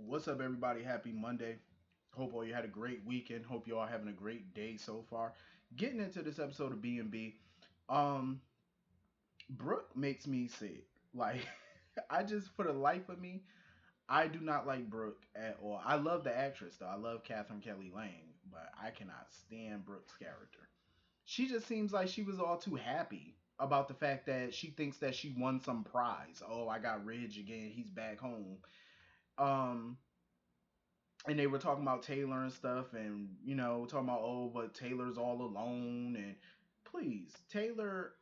What's up, everybody? Happy Monday. Hope all you had a great weekend. Hope you all having a great day so far. Getting into this episode of B&B, um, Brooke makes me sick. Like, I just, for the life of me, I do not like Brooke at all. I love the actress though. I love Catherine Kelly Lang, but I cannot stand Brooke's character. She just seems like she was all too happy about the fact that she thinks that she won some prize. Oh, I got Ridge again. He's back home. Um, and they were talking about Taylor and stuff, and talking about, oh, but Taylor's all alone. And please, Taylor,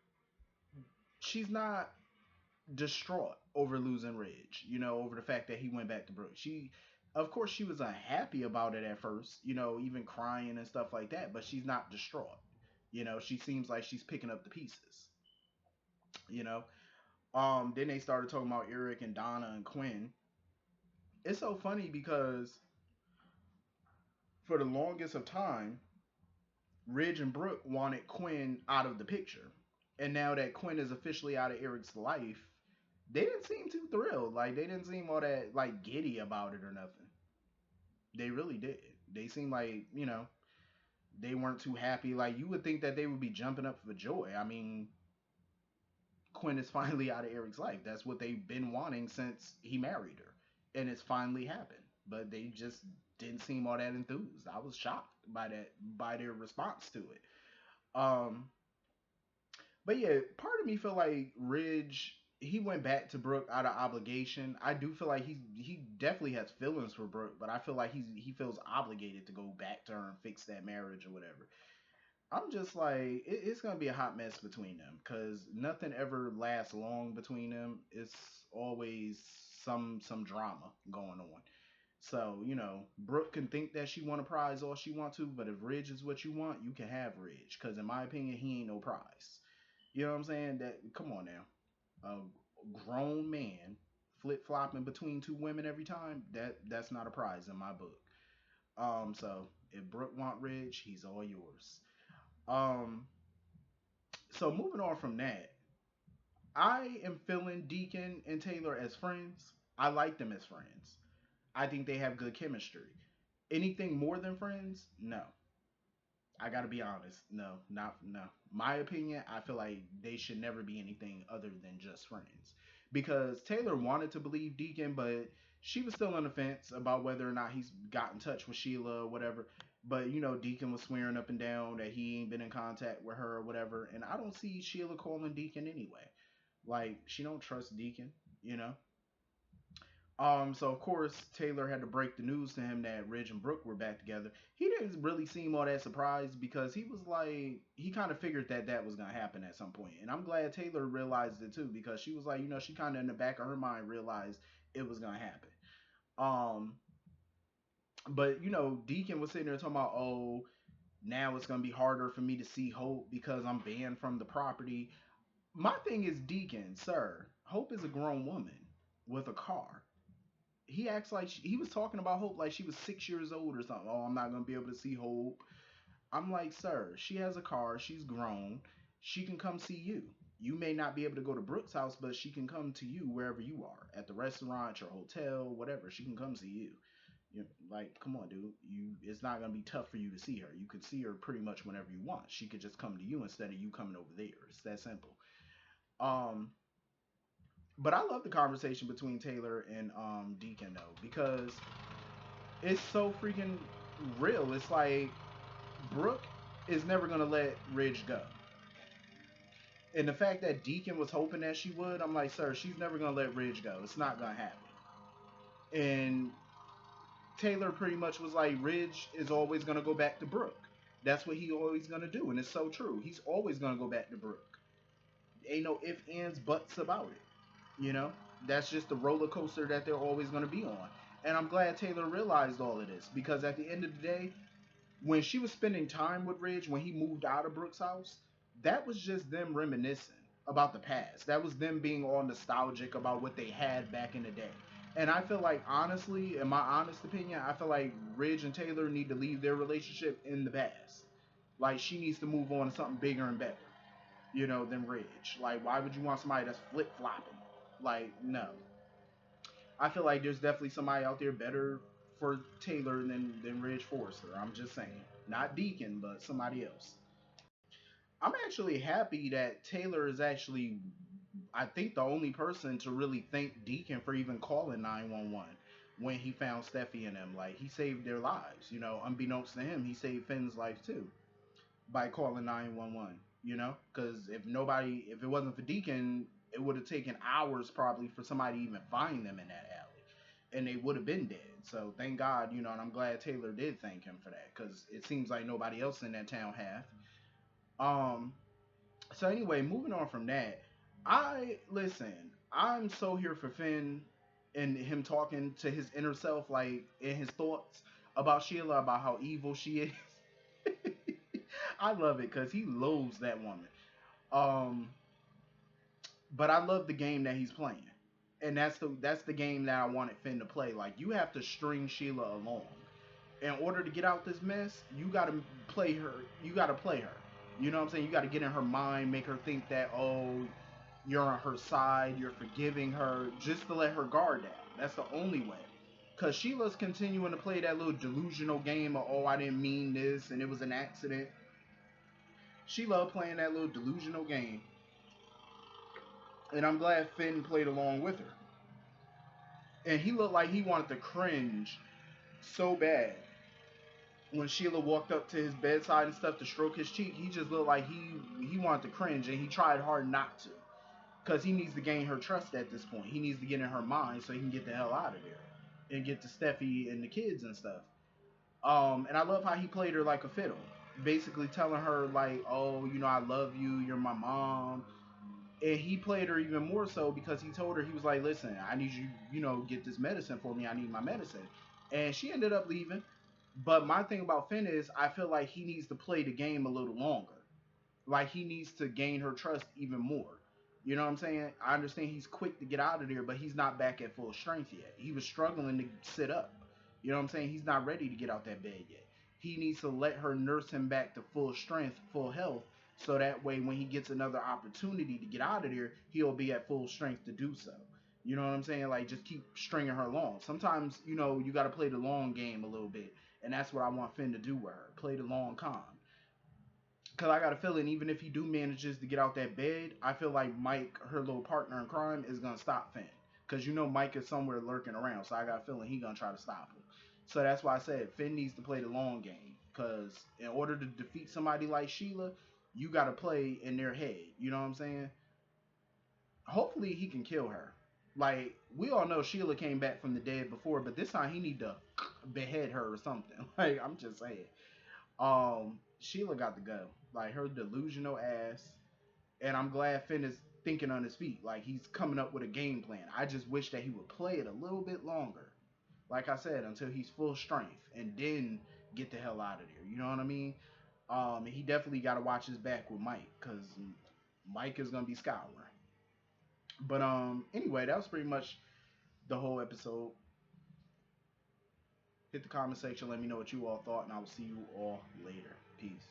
she's not distraught over losing Ridge, over the fact that he went back to Brooke. Of course, she was unhappy about it at first, even crying and stuff like that, but she's not distraught. She seems like she's picking up the pieces, you know. Then they started talking about Eric and Donna and Quinn. It's so funny because for the longest of time, Ridge and Brooke wanted Quinn out of the picture. And now that Quinn is officially out of Eric's life, they didn't seem too thrilled. Like they didn't seem all that like giddy about it or nothing. They really did. They seemed like, they weren't too happy. Like you would think that they would be jumping up for joy. I mean, Quinn is finally out of Eric's life. That's what they've been wanting since he married her. And it's finally happened. But they just didn't seem all that enthused. I was shocked by their response to it. Um But yeah, part of me feel like Ridge he went back to Brooke out of obligation. I do feel like he definitely has feelings for Brooke, but I feel like he feels obligated to go back to her and fix that marriage or whatever. I'm just like it's gonna be a hot mess between them because nothing ever lasts long between them. It's always some drama going on. So Brooke can think that she want a prize all she want to, but if Ridge is what you want, you can have Ridge. Because in my opinion, he ain't no prize. You know what I'm saying? That come on now, a grown man flip flopping between two women every time. That's not a prize in my book. So if Brooke want Ridge, he's all yours. Um, so moving on from that, I am feeling Deacon and Taylor as friends. I like them as friends. I think they have good chemistry. Anything more than friends? No. I gotta be honest. No, not no. My opinion, I feel like they should never be anything other than just friends. Because Taylor wanted to believe Deacon, but she was still on the fence about whether or not he's got in touch with Sheila or whatever. But Deacon was swearing up and down that he ain't been in contact with her or whatever. And I don't see Sheila calling Deacon anyway. Like she don't trust Deacon, you know. So of course Taylor had to break the news to him that Ridge and Brooke were back together. He didn't really seem all that surprised because he was like he kind of figured that that was gonna happen at some point, and I'm glad Taylor realized it too because she was like she kind of in the back of her mind realized it was gonna happen. Um, but Deacon was sitting there talking about now it's gonna be harder for me to see Hope because I'm banned from the property. My thing is Deacon, sir. Hope is a grown woman with a car. He acts like he was talking about Hope like she was 6 years old or something. Oh, I'm not gonna be able to see Hope. I'm like, sir, she has a car. She's grown. She can come see you. You may not be able to go to Brooke's house, but she can come to you wherever you are, at the restaurant, your hotel, whatever. She can come see you. Like, come on, dude. It's not gonna be tough for you to see her. You could see her pretty much whenever you want. She could just come to you instead of you coming over there. It's that simple. Um, but I love the conversation between Taylor and Deacon though because it's so freaking real. It's like Brooke is never gonna let Ridge go. And the fact that Deacon was hoping that she would, I'm like, sir, she's never gonna let Ridge go. It's not gonna happen. And Taylor pretty much was like, Ridge is always gonna go back to Brooke. That's what he always gonna do, and it's so true. He's always gonna go back to Brooke. Ain't no ifs, ands, buts about it. You know, that's just the roller coaster that they're always gonna be on. And I'm glad Taylor realized all of this because at the end of the day, when she was spending time with Ridge when he moved out of Brooks' house, that was just them reminiscing about the past. That was them being all nostalgic about what they had back in the day. And I feel like, honestly, in my honest opinion, I feel like Ridge and Taylor need to leave their relationship in the past. Like, she needs to move on to something bigger and better, than Ridge. Like, why would you want somebody that's flip flopping? Like, no. I feel like there's definitely somebody out there better for Taylor than Ridge Forrester. I'm just saying, not Deacon, but somebody else. I'm actually happy that Taylor is actually, I think, the only person to really thank Deacon for even calling 911 when he found Steffi and them. Like, he saved their lives, you know, unbeknownst to him, he saved Finn's life too by calling 911, you know, because if it wasn't for Deacon, it would have taken hours probably for somebody to even find them in that alley, and they would have been dead. So thank God, you know, and I'm glad Taylor did thank him for that, because it seems like nobody else in that town have. Um, so anyway, moving on from that, I listen. I'm so here for Finn and him talking to his inner self, like in his thoughts about Sheila, about how evil she is. I love it because he loathes that woman. Um, but I love the game that he's playing, and that's the game that I wanted Finn to play. Like, you have to string Sheila along in order to get out this mess. You got to play her. You got to play her. You know what I'm saying? You got to get in her mind, make her think that, oh, you're on her side, you're forgiving her, just to let her guard down. That's the only way. Cause Sheila's continuing to play that little delusional game of, oh, I didn't mean this and it was an accident. She loved playing that little delusional game, and I'm glad Finn played along with her. And he looked like he wanted to cringe so bad when Sheila walked up to his bedside and stuff to stroke his cheek. He just looked like he wanted to cringe, and he tried hard not to, because he needs to gain her trust at this point. He needs to get in her mind so he can get the hell out of there and get to Steffi and the kids and stuff. And I love how he played her like a fiddle, basically telling her like, "Oh, you know, I love you. You're my mom." And he played her even more so because he told her, he was like, "Listen, I need you, you know, get this medicine for me. I need my medicine." And she ended up leaving. But my thing about Finn is, I feel like he needs to play the game a little longer. Like, he needs to gain her trust even more. You know what I'm saying? I understand he's quick to get out of there, but he's not back at full strength yet. He was struggling to sit up. You know what I'm saying? He's not ready to get out that bed yet. He needs to let her nurse him back to full strength, full health, so that way when he gets another opportunity to get out of there, he'll be at full strength to do so. You know what I'm saying? Like, just keep stringing her along. Sometimes, you know, you got to play the long game a little bit, and that's what I want Finn to do with her. Play the long con. Because I got a feeling, even if he do manages to get out that bed, I feel like Mike, her little partner in crime, is gonna stop Finn. Because you know Mike is somewhere lurking around, so I got a feeling he gonna try to stop him. So that's why I said Finn needs to play the long game. Because in order to defeat somebody like Sheila, you got to play in their head. You know what I'm saying? Hopefully he can kill her. Like, we all know Sheila came back from the dead before, but this time he need to behead her or something. Like, I'm just saying. Sheila got to go. Like, her delusional ass. And I'm glad Finn is thinking on his feet. Like, he's coming up with a game plan. I just wish that he would play it a little bit longer. Like I said, until he's full strength, and then get the hell out of there. You know what I mean? He definitely got to watch his back with Mike, because Mike is gonna be scouring. But anyway, that was pretty much the whole episode. Hit the comment section, let me know what you all thought, and I will see you all later. Peace.